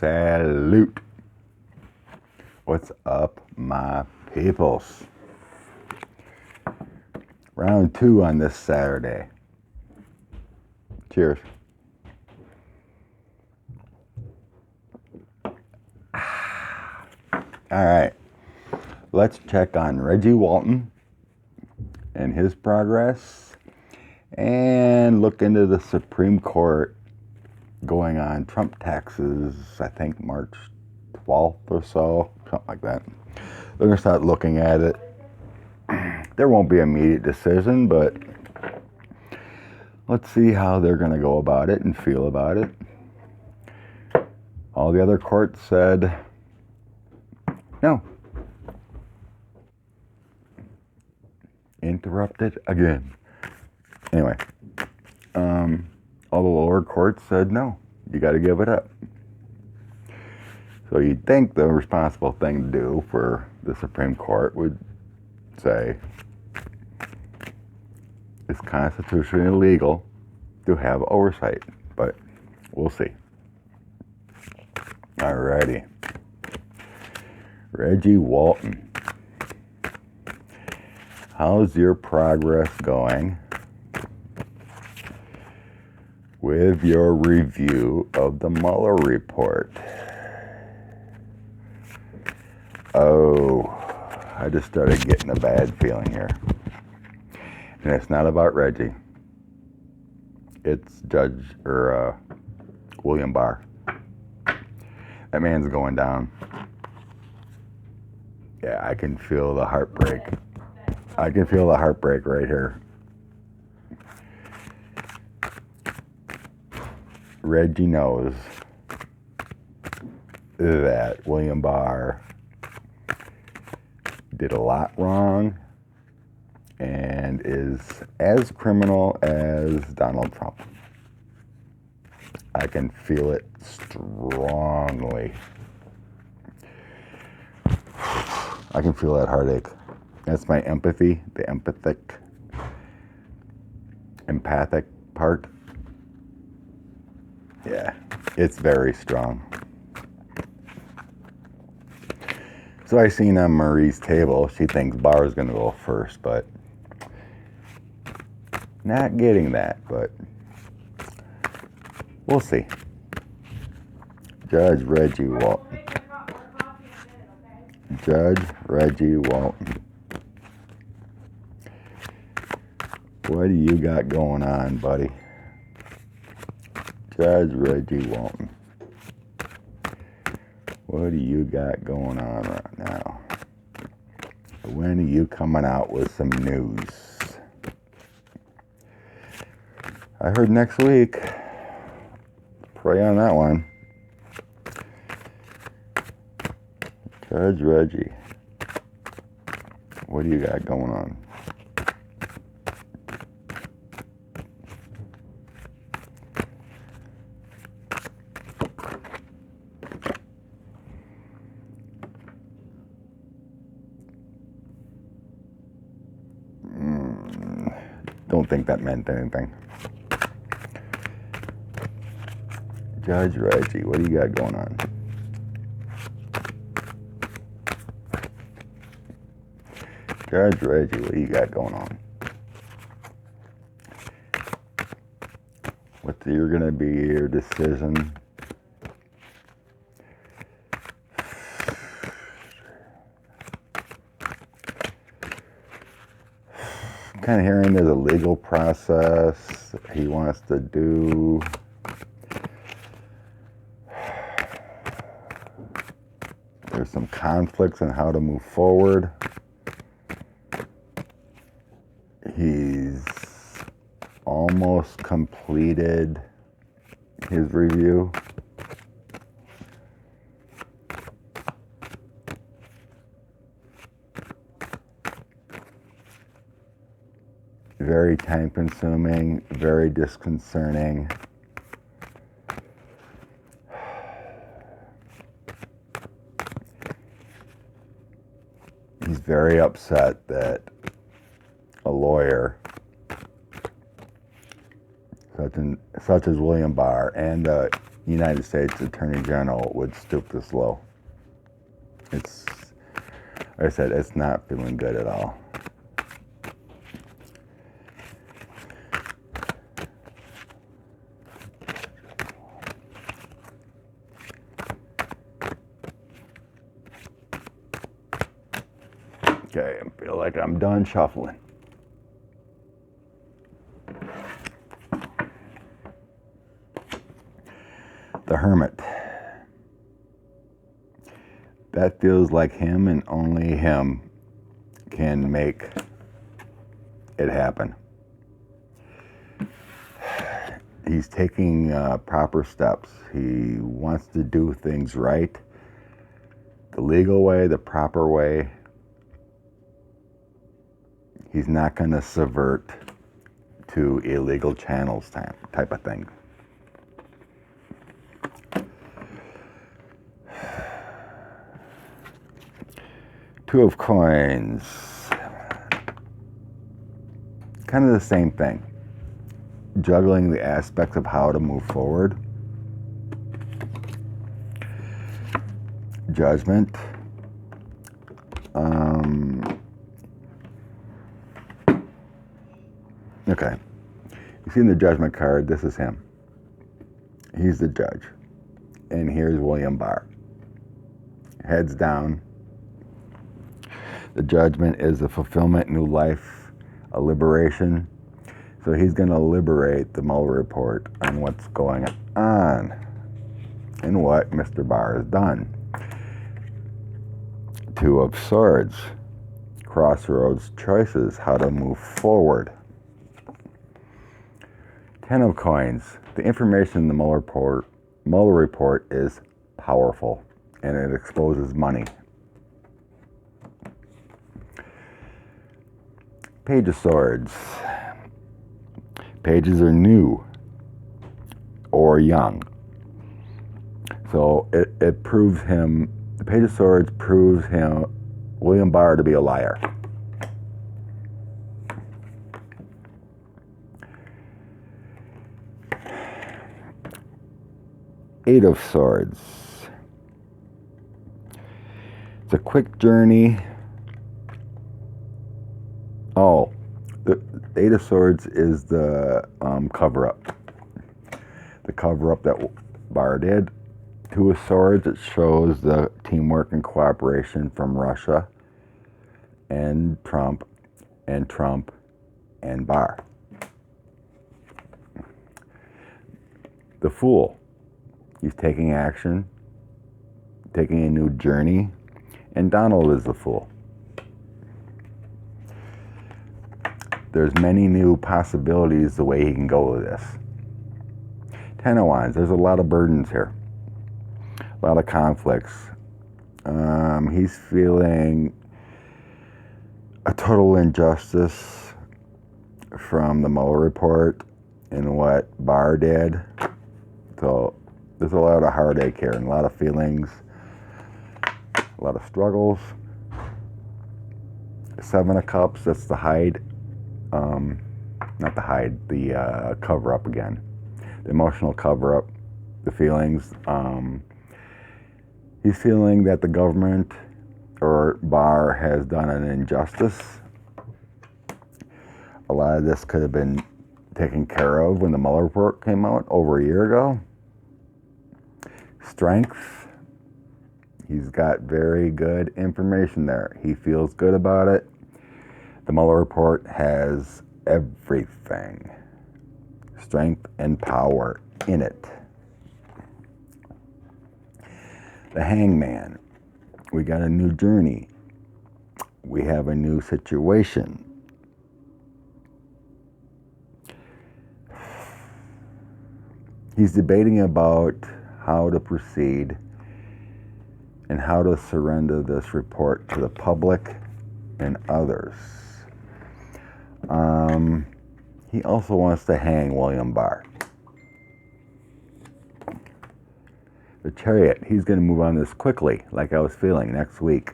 Salute. What's up, my peoples? Round 2 on this Saturday. Cheers. All right, let's check on Reggie Walton and his progress and look into the Supreme Court going on Trump taxes, I think March 12th or so, something like that. They're going to start looking at it. There won't be an immediate decision, but let's see how they're going to go about it and feel about it. All the other courts said no. Interrupted again. Anyway, all the lower courts said no. You got to give it up. So you'd think the responsible thing to do for the Supreme Court would say it's constitutionally illegal to have oversight, but we'll see. Alrighty. Reggie Walton. How's your progress going with your review of the Mueller report? Oh, I just started getting a bad feeling here. And it's not about Reggie. It's Judge William Barr. That man's going down. Yeah, I can feel the heartbreak. I can feel the heartbreak right here. Reggie knows that William Barr did a lot wrong and is as criminal as Donald Trump. I can feel it strongly. I can feel that heartache. That's my empathy, the empathic part. Yeah, it's very strong. So I seen on Marie's table, she thinks Barr is going to go first, but not getting that, but we'll see. Judge Reggie Walton. Judge Reggie Walton. What do you got going on, buddy? Judge Reggie Walton. What do you got going on right now? When are you coming out with some news? I heard next week. Pray on that one. Judge Reggie. What do you got going on? Don't think that meant anything. Judge Reggie, what do you got going on? Judge Reggie, what do you got going on? What's going to be your decision? I'm kind of hearing there's a legal process he wants to do. There's some conflicts on how to move forward. He's almost completed his review. Very time consuming, very disconcerting. He's very upset that a lawyer such as William Barr and the United States Attorney General would stoop this low. It's, like I said, it's not feeling good at all. Okay, I feel like I'm done shuffling. The Hermit. That feels like him and only him can make it happen. He's taking proper steps. He wants to do things right, the legal way, the proper way. He's not going to subvert to illegal channels type of thing. Two of Coins. Kind of the same thing. Juggling the aspects of how to move forward. Judgment. Okay. You see in the Judgment card, this is him. He's the judge. And here's William Barr. Heads down. The Judgment is a fulfillment, new life, a liberation. So he's going to liberate the Mueller report on what's going on and what Mr. Barr has done. Two of Swords. Crossroads choices, how to move forward. Ten of Coins. The information in the Mueller report is powerful, and it exposes money. Page of Swords. Pages are new or young. So it proves him, the Page of Swords proves him, William Barr, to be a liar. Eight of Swords. It's a quick journey. Oh, the Eight of Swords is the cover-up. The cover-up that Barr did. Two of Swords, it shows the teamwork and cooperation from Russia and Trump and Barr. The Fool. He's taking action, taking a new journey, and Donald is the Fool. There's many new possibilities the way he can go with this. Ten of Wands. There's a lot of burdens here. A lot of conflicts. He's feeling a total injustice from the Mueller report and what Barr did. So there's a lot of heartache here and a lot of feelings, a lot of struggles. Seven of Cups, that's the hide. Not the hide, the cover-up again. The emotional cover-up, the feelings. He's feeling that the government or Barr has done an injustice. A lot of this could have been taken care of when the Mueller report came out over a year ago. Strength. He's got very good information there. He feels good about it. The Mueller report has everything. Strength and power in it. The Hangman. We got a new journey. We have a new situation. He's debating about how to proceed and how to surrender this report to the public and others. He also wants to hang William Barr. The Chariot, he's going to move on this quickly, like I was feeling, next week.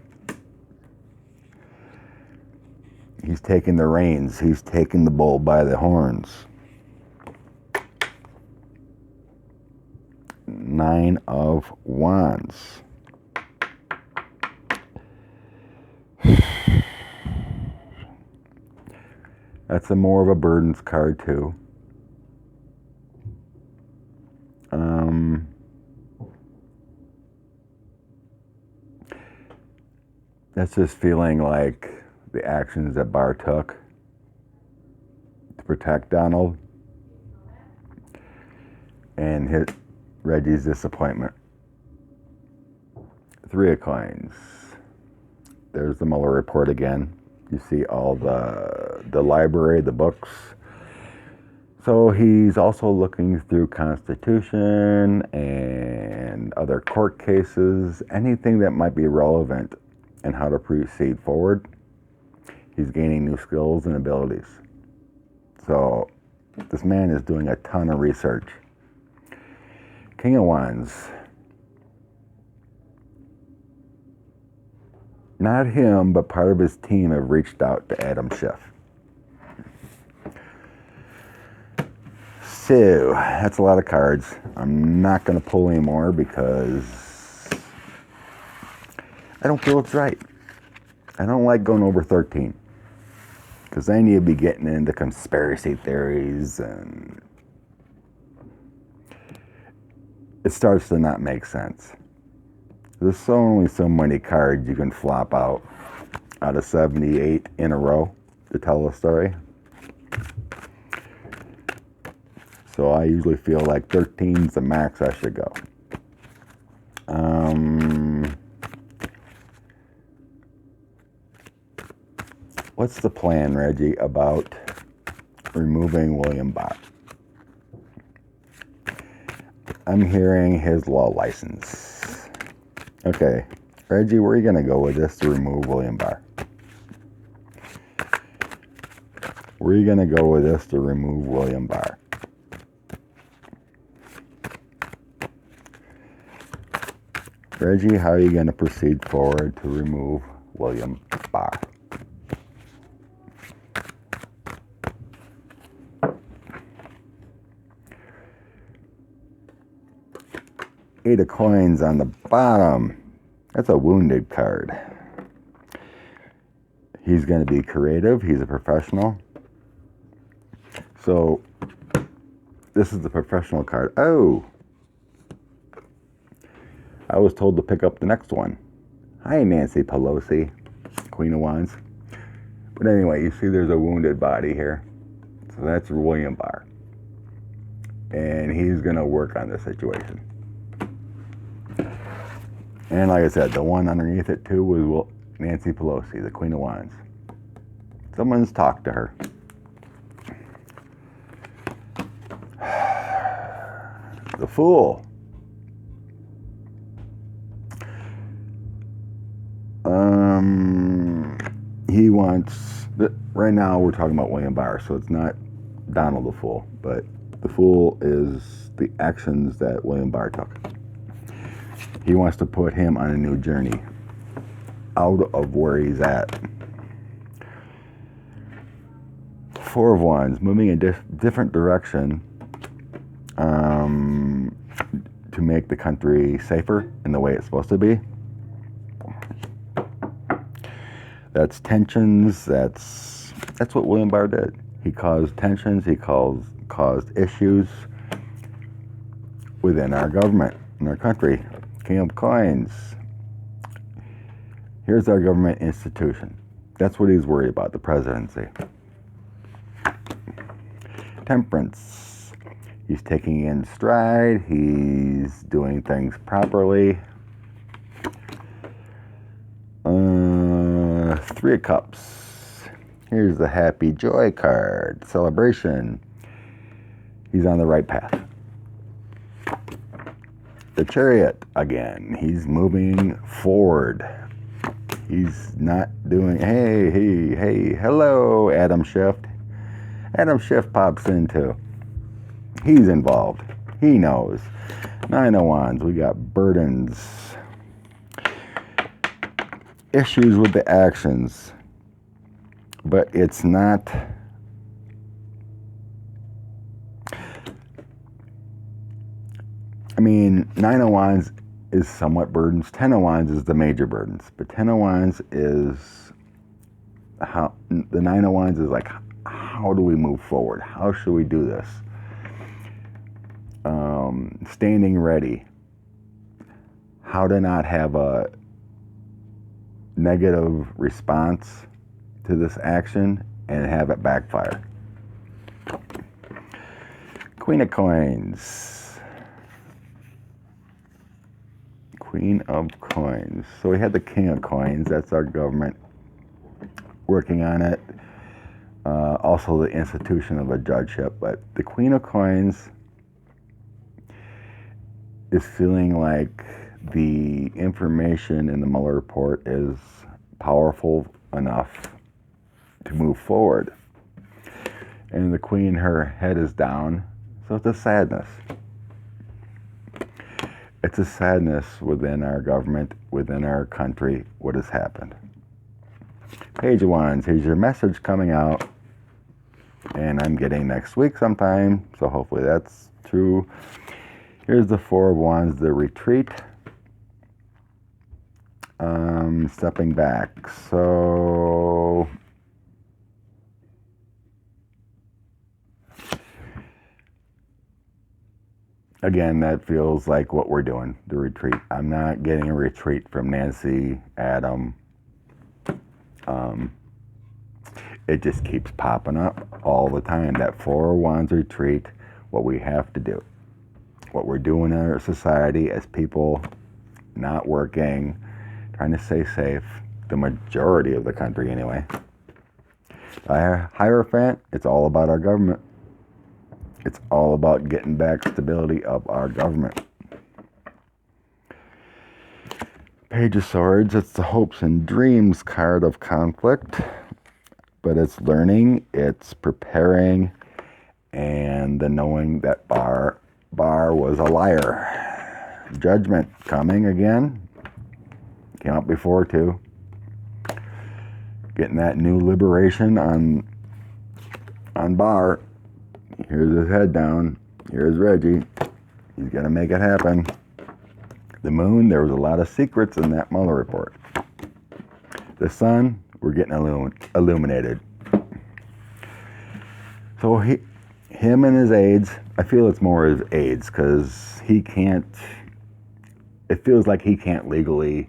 He's taking the reins. He's taking the bull by the horns. Nine of Wands. That's more of a burdens card too. That's just feeling like the actions that Barr took to protect Donald and Reggie's disappointment. Three of Coins. There's the Mueller report again. You see all the library, the books. So he's also looking through Constitution and other court cases, anything that might be relevant and how to proceed forward. He's gaining new skills and abilities. So this man is doing a ton of research. King of Wands. Not him, but part of his team have reached out to Adam Schiff. So that's a lot of cards. I'm not going to pull any more because I don't feel it's right. I don't like going over 13 because then you'd be getting into conspiracy theories and it starts to not make sense. There's only so many cards you can flop out of 78 in a row to tell a story. So I usually feel like 13's the max I should go. What's the plan, Reggie, about removing William Barr? I'm hearing his law license. Okay, Reggie, where are you going to go with this to remove William Barr? Where are you going to go with this to remove William Barr? Reggie, how are you going to proceed forward to remove William Barr? Eight of Coins on the bottom. That's a wounded card. He's going to be creative. He's a professional. So, this is the professional card. Oh! I was told to pick up the next one. Hi, Nancy Pelosi, Queen of Wands. But anyway, you see there's a wounded body here. So that's William Barr. And he's going to work on the situation. And like I said, the one underneath it too was Nancy Pelosi, the Queen of Wands. Someone's talked to her. The Fool. He wants, right now we're talking about William Barr, so it's not Donald the Fool, but the Fool is the actions that William Barr took. He wants to put him on a new journey out of where he's at. Four of Wands, moving in a different direction to make the country safer in the way it's supposed to be. That's tensions. That's what William Barr did. He caused tensions. He caused issues within our government, in our country. King of Coins. Here's our government institution. That's what he's worried about, the presidency. Temperance. He's taking in stride. He's doing things properly. Three of Cups. Here's the Happy Joy card. Celebration. He's on the right path. The Chariot again. He's moving forward. He's not doing, hey, hello, Adam Schiff. Adam Schiff pops in too. He's involved. He knows. Nine of Wands. We got burdens. Issues with the actions. But it's not... I mean, 9 of Wands is somewhat burdens. 10 of Wands is the major burdens. But 10 of Wands is how, the 9 of Wands is like, how do we move forward? How should we do this? Standing ready. How to not have a negative response to this action and have it backfire. Queen of Coins. Queen of Coins. So we had the King of Coins. That's our government working on it. Also the institution of a judgeship. But the Queen of Coins is feeling like the information in the Mueller report is powerful enough to move forward. And the Queen, her head is down, so it's a sadness. It's a sadness within our government, within our country, what has happened. Page of Wands, here's your message coming out, and I'm getting next week sometime, so hopefully that's true. Here's the Four of Wands, the retreat. Stepping back. So again, that feels like what we're doing, the retreat. I'm not getting a retreat from Nancy, Adam. It just keeps popping up all the time. That Four of Wands retreat, what we have to do. What we're doing in our society as people not working, trying to stay safe, the majority of the country anyway. Hierophant, it's all about our government. It's all about getting back stability of our government. Page of Swords, it's the hopes and dreams card of conflict. But it's learning, it's preparing, and the knowing that Bar was a liar. Judgment coming again. Came up before too. Getting that new liberation on Bar. Here's his head down. Here's Reggie. He's gonna make it happen. The Moon, there was a lot of secrets in that Mueller report. The Sun, we're getting illuminated. So him and his aides, I feel it's more his aides, because he can't, it feels like he can't legally,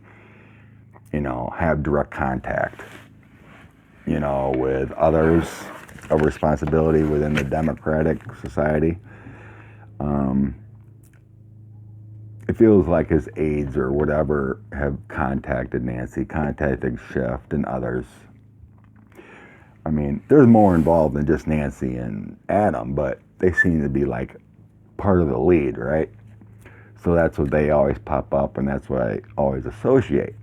have direct contact, with others of responsibility within the democratic society. It feels like his aides or whatever have contacted Nancy, contacted Schiff and others. I mean, there's more involved than just Nancy and Adam, but they seem to be like part of the lead, right? So that's what they always pop up, and that's what I always associate.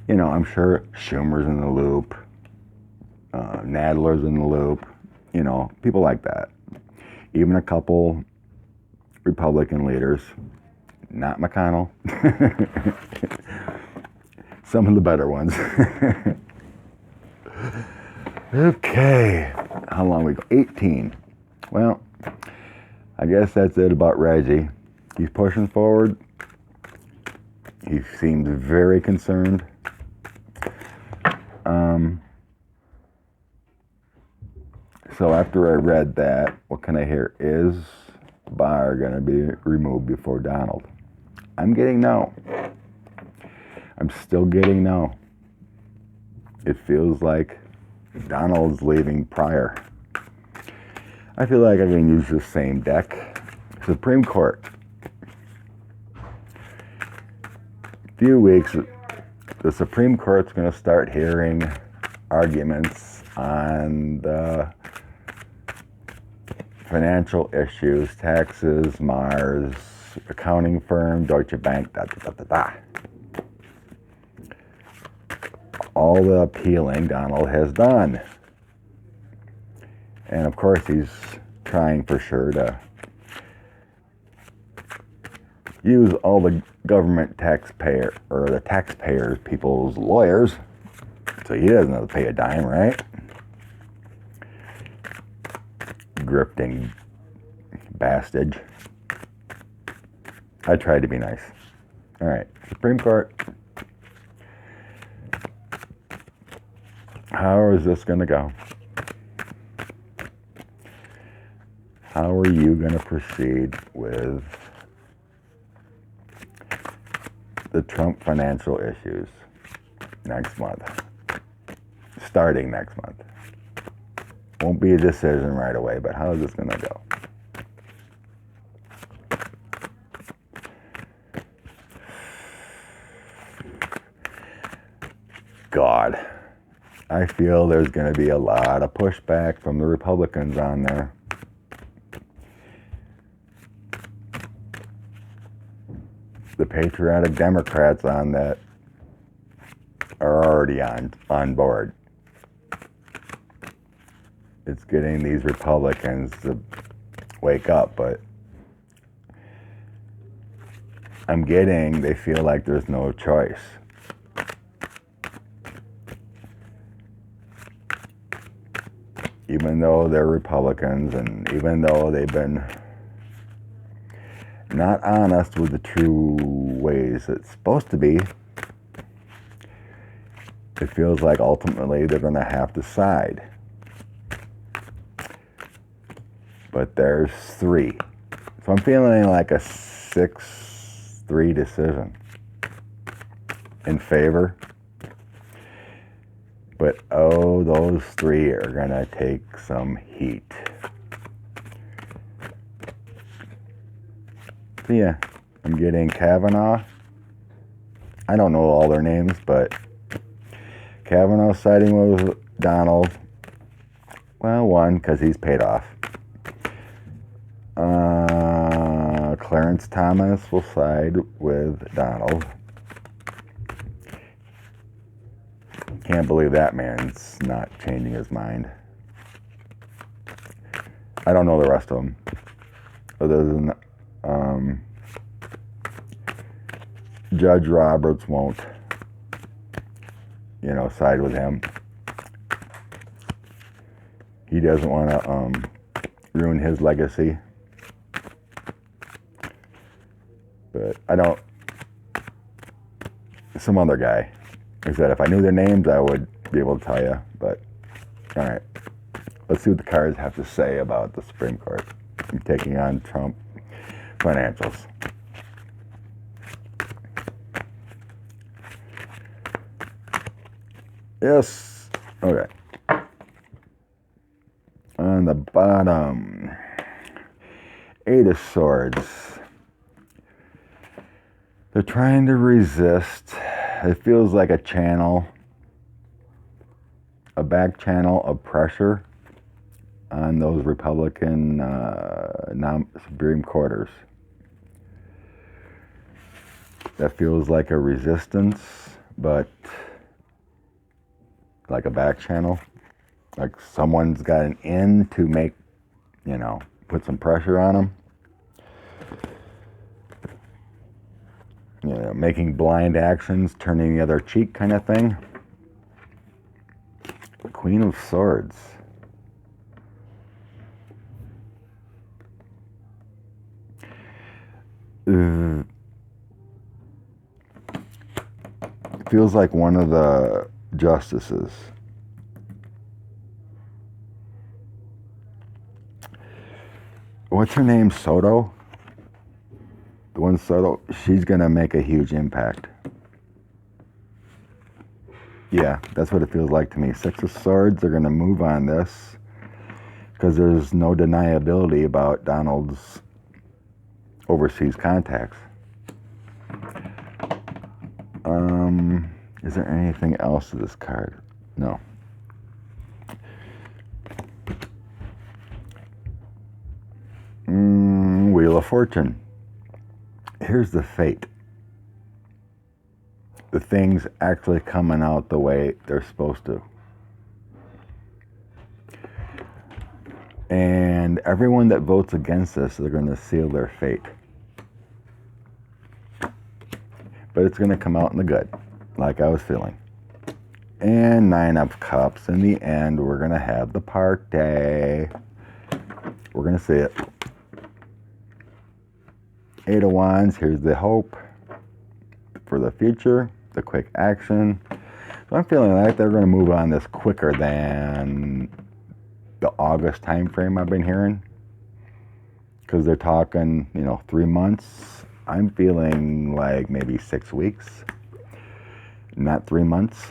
I'm sure Schumer's in the loop, Nadler's in the loop, people like that. Even a couple Republican leaders, not McConnell, some of the better ones. Okay, how long we go? 18. Well, I guess that's it about Reggie. He's pushing forward. He seems very concerned. So after I read that, what can I hear? Is Barr going to be removed before Donald? I'm getting no. I'm still getting no. It feels like Donald's leaving prior. I feel like I can use the same deck. Supreme Court. Few weeks, the Supreme Court's going to start hearing arguments on the financial issues, taxes, Mars, accounting firm, Deutsche Bank, all the appealing Donald has done. And of course he's trying for sure to use all the government taxpayer, or the taxpayers, people's lawyers, so he doesn't have to pay a dime, right? Grifting bastard. I tried to be nice. All right, Supreme Court. How is this going to go? How are you going to proceed with the Trump financial issues next month? Starting next month. Won't be a decision right away, but how is this going to go? God, I feel there's going to be a lot of pushback from the Republicans on there. The patriotic Democrats on that are already on board. It's getting these Republicans to wake up, but I'm getting they feel like there's no choice. Even though they're Republicans and even though they've been not honest with the true ways it's supposed to be, it feels like ultimately they're going to have to side. But there's 3. So I'm feeling like a 6-3 decision in favor. But oh, those 3 are going to take some heat. So yeah, I'm getting Kavanaugh. I don't know all their names, but Kavanaugh siding with Donald. Well, one, because he's paid off. Clarence Thomas will side with Donald. Can't believe that man's not changing his mind. I don't know the rest of them. Other than Judge Roberts won't, side with him. He doesn't want to ruin his legacy. But I don't. Some other guy. Like I said, if I knew their names, I would be able to tell you. But, all right. Let's see what the cards have to say about the Supreme Court. I'm taking on Trump financials. Yes. Okay. On the bottom, 8 of Swords. They're trying to resist. It feels like a channel, a back channel of pressure on those Republican Supreme Courters. That feels like a resistance, but like a back channel. Like someone's got an in to make, put some pressure on them. Making blind actions, turning the other cheek kind of thing. The Queen of Swords. It feels like one of the justices. What's her name? Soto? The one Soto, she's going to make a huge impact. Yeah, that's what it feels like to me. 6 of Swords, they're going to move on this because there's no deniability about Donald's overseas contacts. Is there anything else to this card? No. Wheel of Fortune. Here's the fate. The things actually coming out the way they're supposed to. And everyone that votes against this, they're going to seal their fate. But it's going to come out in the good, like I was feeling. And 9 of Cups. In the end, we're going to have the party. We're going to see it. Eight of Wands, here's the hope for the future, the quick action. So I'm feeling like they're going to move on this quicker than the August time frame I've been hearing. Because they're talking, 3 months. I'm feeling like maybe 6 weeks, not 3 months.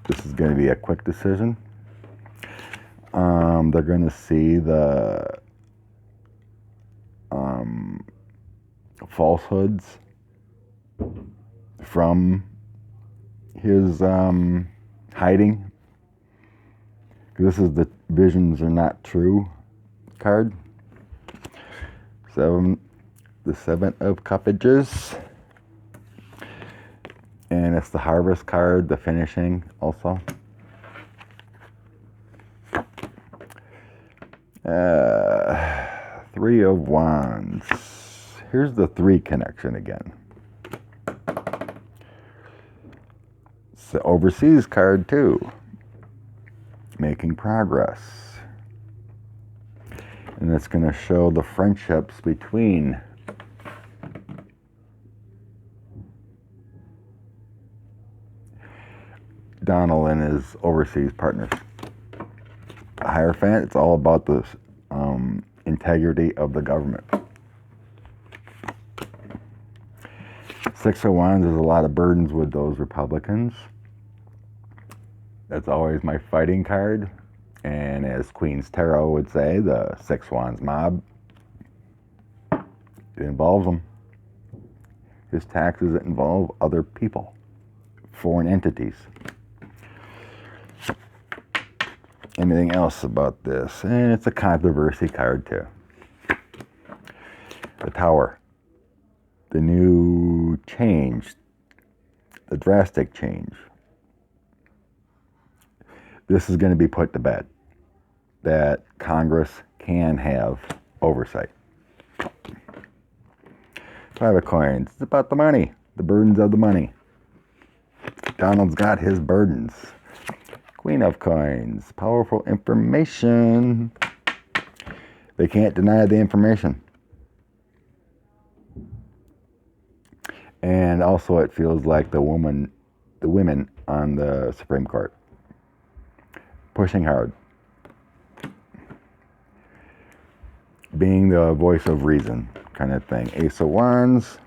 This is going to be a quick decision. They're going to see the falsehoods from his hiding. This is the visions are not true card. The Seven of Cupages. And it's the Harvest card, the finishing also. Three of Wands. Here's the 3 connection again. It's the Overseas card too. Making progress. And it's going to show the friendships between Donald and his overseas partners. A Hierophant, it's all about the integrity of the government. Six of Wands, there's a lot of burdens with those Republicans. That's always my fighting card. And as Queen's Tarot would say, the Six Wands mob, it involves them. His taxes involve other people, foreign entities. Anything else about this? And it's a controversy card too. The Tower. The new change. The drastic change. This is going to be put to bed. That Congress can have oversight. Five of Coins. It's about the money. The burdens of the money. Donald's got his burdens. Queen of Coins. Powerful information. They can't deny the information. And also it feels like the women on the Supreme Court. Pushing hard. Being the voice of reason kind of thing. Ace of Wands.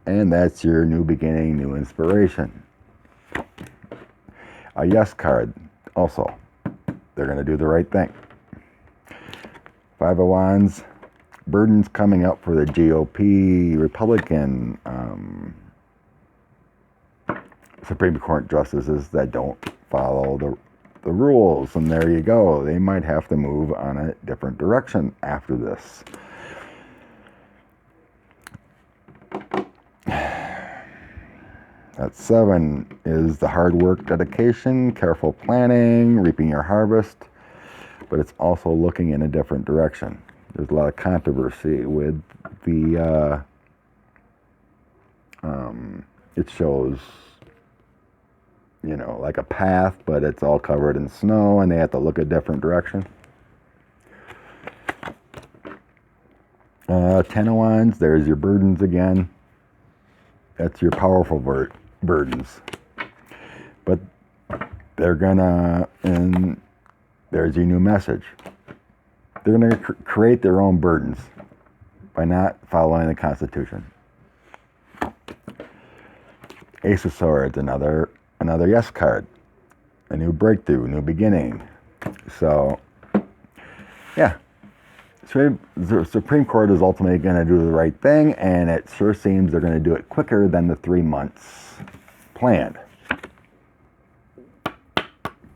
And that's your new beginning, new inspiration. A Yes card. Also, they're going to do the right thing. Five of Wands. Burdens coming up for the GOP Republican Supreme Court justices that don't follow the rules. And there you go. They might have to move on a different direction after this. That 7 is the hard work, dedication, careful planning, reaping your harvest. But it's also looking in a different direction. There's a lot of controversy with the, it shows, like a path, but it's all covered in snow and they have to look a different direction. 10 of Wands, there's your burdens again. That's your powerful burdens. But they're gonna, and there's your new message. They're going to create their own burdens by not following the Constitution. Ace of Swords, another yes card. A new breakthrough, new beginning. So, yeah. The Supreme Court is ultimately going to do the right thing, and it sure seems they're going to do it quicker than the 3 months planned.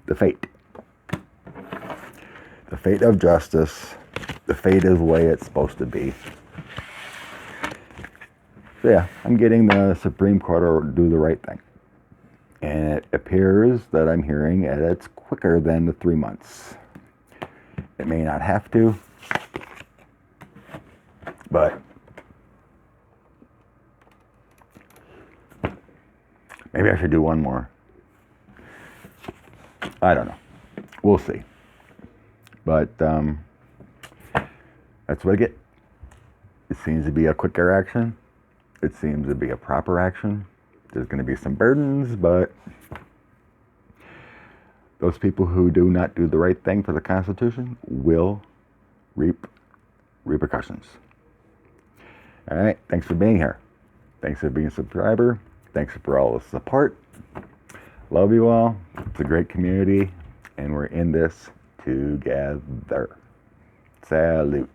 The fate. The fate of justice. The fate is the way it's supposed to be. So yeah, I'm getting the Supreme Court to do the right thing. And it appears that I'm hearing that it's quicker than the 3 months. It may not have to, but maybe I should do one more. I don't know. We'll see. But that's what I get. It seems to be a quicker action. It seems to be a proper action. There's going to be some burdens, but those people who do not do the right thing for the Constitution will reap repercussions. All right. Thanks for being here. Thanks for being a subscriber. Thanks for all the support. Love you all. It's a great community, and we're in this together. Salute.